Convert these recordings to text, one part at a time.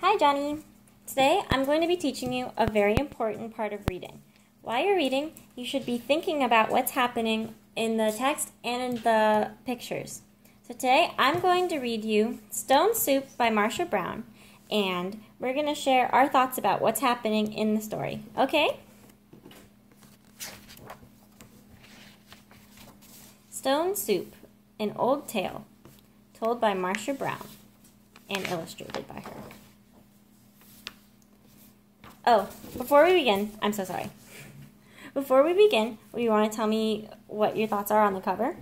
Hi, Johnny. Today I'm going to be teaching you a very important part of reading. While you're reading, you should be thinking about what's happening in the text and in the pictures. So today I'm going to read you Stone Soup by Marsha Brown, and we're going to share our thoughts about what's happening in the story. Okay? Stone Soup, an old tale, told by Marsha Brown and illustrated by her. Oh, before we begin, I'm so sorry. Before we begin, do you want to tell me what your thoughts are on the cover?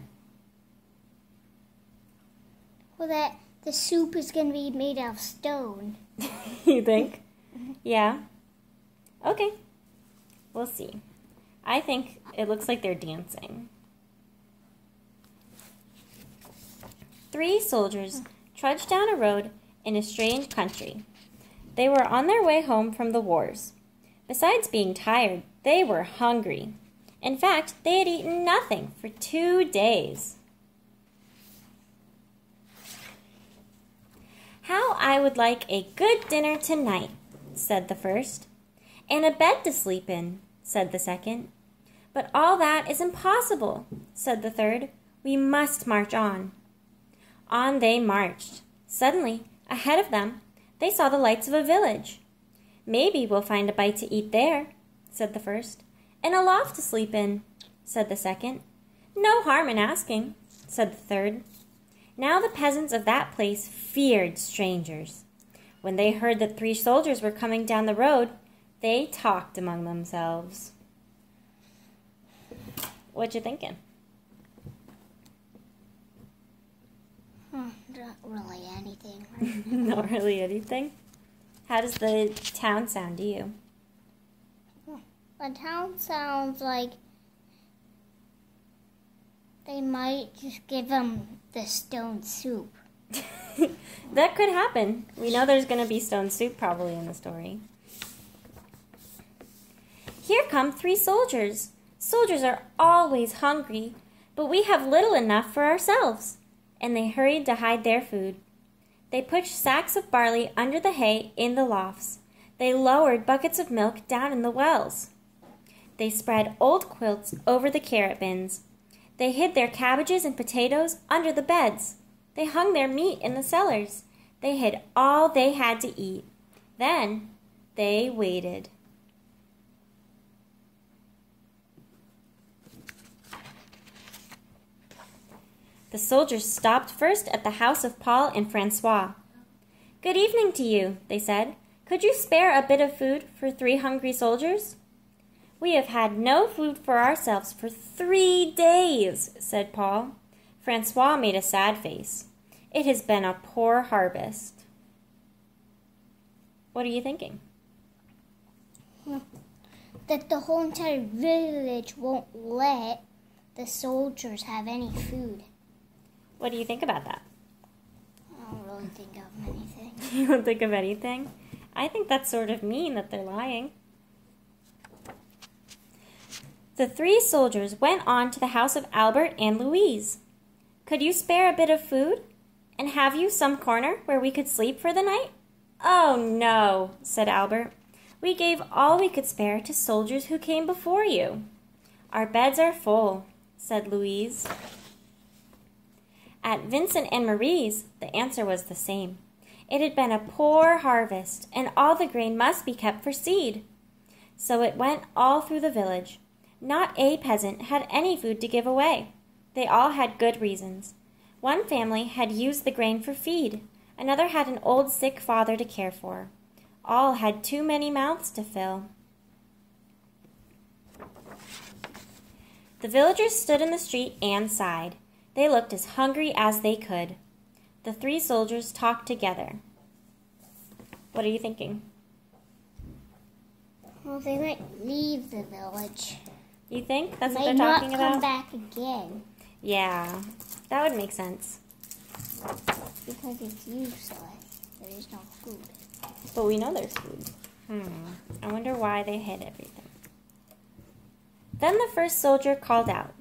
Well, that the soup is going to be made out of stone. You think? Yeah? Okay. We'll see. I think it looks like they're dancing. 3 soldiers trudged down a road in a strange country. They were on their way home from the wars. Besides being tired, they were hungry. In fact, they had eaten nothing for 2 days. "How I would like a good dinner tonight," said the first. "And a bed to sleep in," said the second. "But all that is impossible," said the third. "We must march on." On they marched. Suddenly, ahead of them, they saw the lights of a village. "Maybe we'll find a bite to eat there," said the first. "And a loft to sleep in," said the second. "No harm in asking," said the third. Now the peasants of that place feared strangers. When they heard that 3 soldiers were coming down the road, they talked among themselves. What you thinking? Not really anything. Not really anything? How does the town sound to you? The town sounds like they might just give them the stone soup. That could happen. We know there's going to be stone soup probably in the story. "Here come 3 soldiers. Soldiers are always hungry, but we have little enough for ourselves." And they hurried to hide their food. They pushed sacks of barley under the hay in the lofts. They lowered buckets of milk down in the wells. They spread old quilts over the carrot bins. They hid their cabbages and potatoes under the beds. They hung their meat in the cellars. They hid all they had to eat. Then they waited. The soldiers stopped first at the house of Paul and Francois. "Good evening to you," they said. "Could you spare a bit of food for 3 hungry soldiers?" "We have had no food for ourselves for 3 days," said Paul. Francois made a sad face. "It has been a poor harvest." What are you thinking? That the whole entire village won't let the soldiers have any food. What do you think about that? I don't really think of anything. You don't think of anything? I think that's sort of mean that they're lying. The 3 soldiers went on to the house of Albert and Louise. "Could you spare a bit of food? And have you some corner where we could sleep for the night?" "Oh, no," said Albert. "We gave all we could spare to soldiers who came before you." "Our beds are full," said Louise. At Vincent and Marie's, the answer was the same. It had been a poor harvest, and all the grain must be kept for seed. So it went all through the village. Not a peasant had any food to give away. They all had good reasons. One family had used the grain for feed. Another had an old sick father to care for. All had too many mouths to fill. The villagers stood in the street and sighed. They looked as hungry as they could. The 3 soldiers talked together. What are you thinking? Well, they might leave the village. You think that's what They they're talking might not come about? back again Yeah, that would make sense. because it's useless. There is no food. But we know there's food. I wonder why they hid everything. Then the first soldier called out,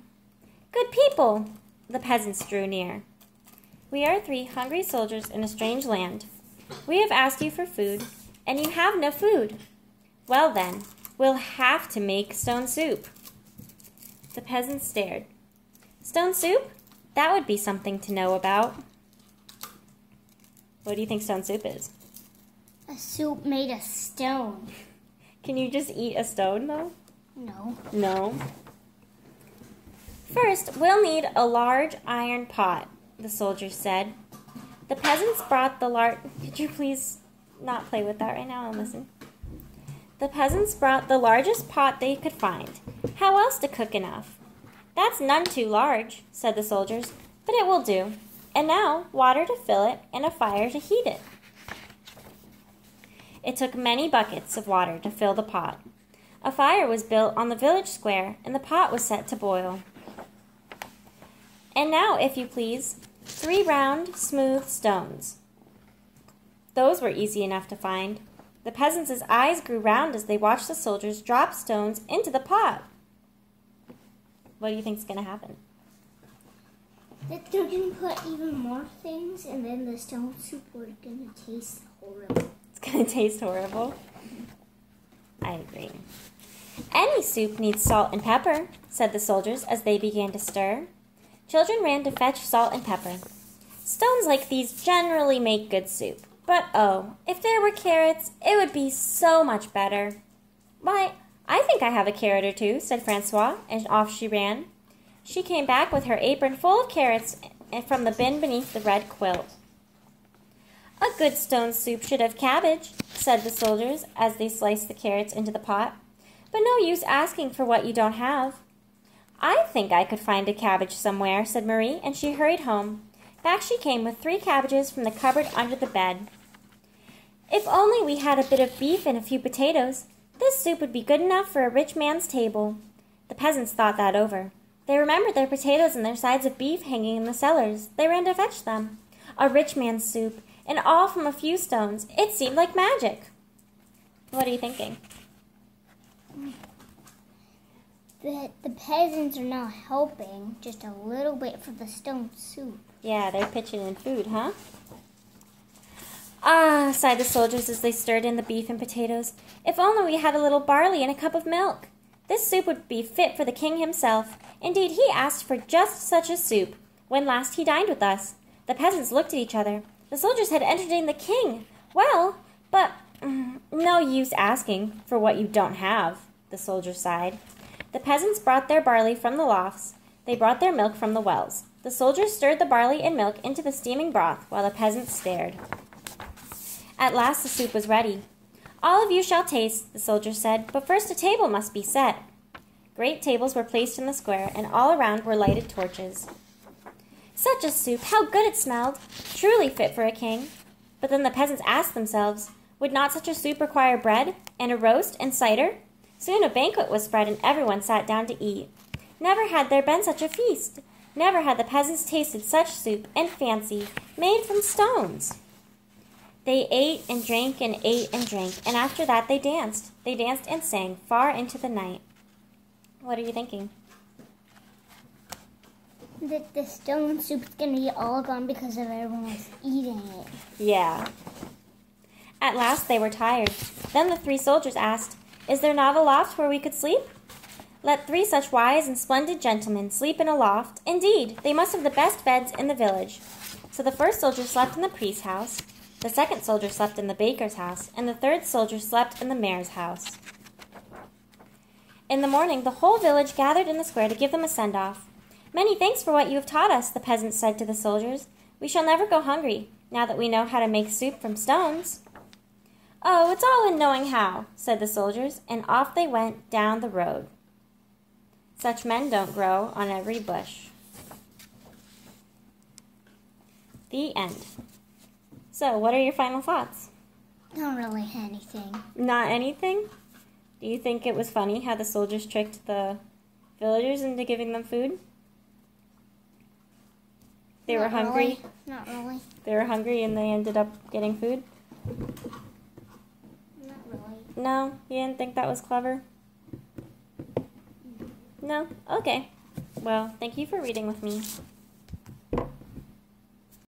"Good people!" The peasants drew near. "We are 3 hungry soldiers in a strange land. We have asked you for food, and you have no food. Well then, we'll have to make stone soup. The peasants stared. Stone soup? That would be something to know about. What do you think stone soup is? A soup made of stone. Can you just eat a stone, though? No. No. First, we'll need a large iron pot, the soldiers said. The peasants brought the Could you please not play with that right now and listen? The peasants brought the largest pot they could find. How else to cook enough? That's none too large, said the soldiers, but it will do. And now, water to fill it and a fire to heat it. It took many buckets of water to fill the pot. A fire was built on the village square, and the pot was set to boil. And now, if you please, 3 round, smooth stones. Those were easy enough to find. The peasants' eyes grew round as they watched the soldiers drop stones into the pot. What do you think's going to happen? That they're going to put even more things, and then the stone soup are going to taste horrible. It's going to taste horrible. I agree. Any soup needs salt and pepper, said the soldiers as they began to stir. Children ran to fetch salt and pepper. Stones like these generally make good soup. But oh, if there were carrots, it would be so much better. Why, I think I have a carrot or two, said Francois, and off she ran. She came back with her apron full of carrots from the bin beneath the red quilt. A good stone soup should have cabbage, said the soldiers as they sliced the carrots into the pot. But no use asking for what you don't have. I think I could find a cabbage somewhere, said Marie, and she hurried home. Back she came with 3 cabbages from the cupboard under the bed. If only we had a bit of beef and a few potatoes, this soup would be good enough for a rich man's table. The peasants thought that over. They remembered their potatoes and their sides of beef hanging in the cellars. They ran to fetch them. A rich man's soup, and all from a few stones. It seemed like magic. What are you thinking? The peasants are now helping just a little bit for the stone soup. Yeah, they're pitching in food, huh? Ah, sighed the soldiers as they stirred in the beef and potatoes. If only we had a little barley and a cup of milk. This soup would be fit for the king himself. Indeed, he asked for just such a soup when last he dined with us. The peasants looked at each other. The soldiers had entertained the king. Well, but no use asking for what you don't have, the soldiers sighed. The peasants brought their barley from the lofts. They brought their milk from the wells. The soldiers stirred the barley and milk into the steaming broth while the peasants stared. At last the soup was ready. All of you shall taste, the soldiers said, but first a table must be set. Great tables were placed in the square, and all around were lighted torches. Such a soup! How good it smelled! Truly fit for a king. But then the peasants asked themselves, would not such a soup require bread, and a roast, and cider? Soon a banquet was spread, and everyone sat down to eat. Never had there been such a feast. Never had the peasants tasted such soup and fancy, made from stones. They ate and drank and ate and drank, and after that they danced. They danced and sang far into the night. What are you thinking? That the stone soup's going to be all gone because of everyone was eating it. Yeah. At last they were tired. Then the 3 soldiers asked, is there not a loft where we could sleep? Let 3 such wise and splendid gentlemen sleep in a loft. Indeed, they must have the best beds in the village. So the first soldier slept in the priest's house, the second soldier slept in the baker's house, and the third soldier slept in the mayor's house. In the morning, the whole village gathered in the square to give them a send-off. Many thanks for what you have taught us, the peasants said to the soldiers. We shall never go hungry, now that we know how to make soup from stones. Oh, it's all in knowing how, said the soldiers, and off they went down the road. Such men don't grow on every bush. The end. So, what are your final thoughts? Not really anything. Not anything? Do you think it was funny how the soldiers tricked the villagers into giving them food? They were hungry? Really. Not really. They were hungry and they ended up getting food? Not really. No? You didn't think that was clever? No? Okay. Well, thank you for reading with me.